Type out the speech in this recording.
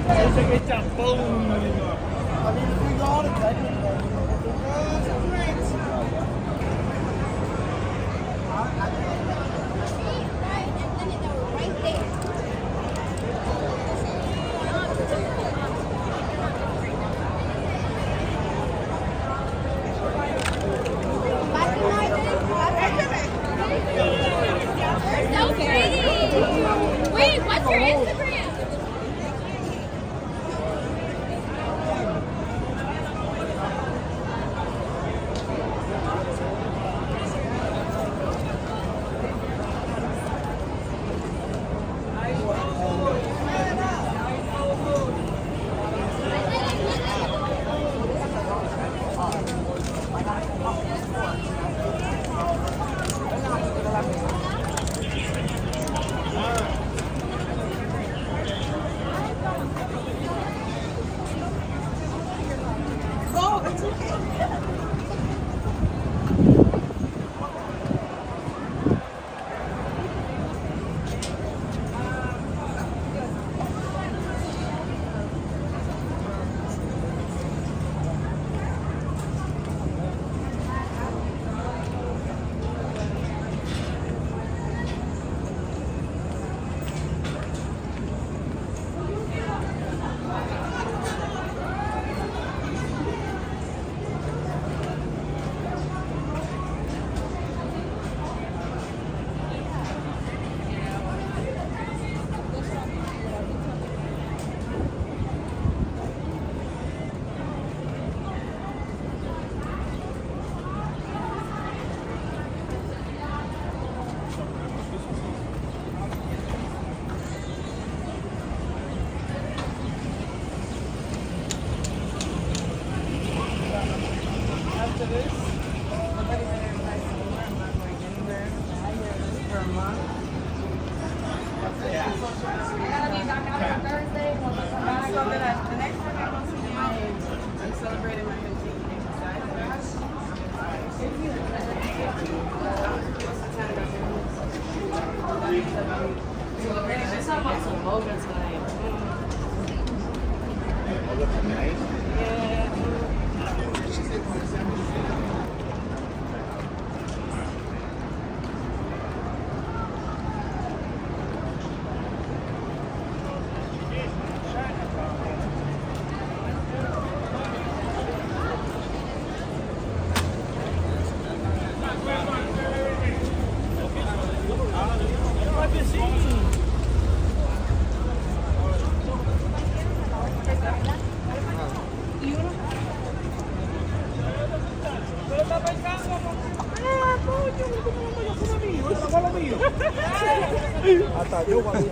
Ese que es champón. So pretty. Wait, what's your Instagram? After this, nobody's gonna invite me anymore. I'm not going anywhere for a month. I gotta be back out on Thursday. So then the next time I go to the I'm celebrating my 15th Let's talk about some boga tonight. Yeah. Hasta yo cuando...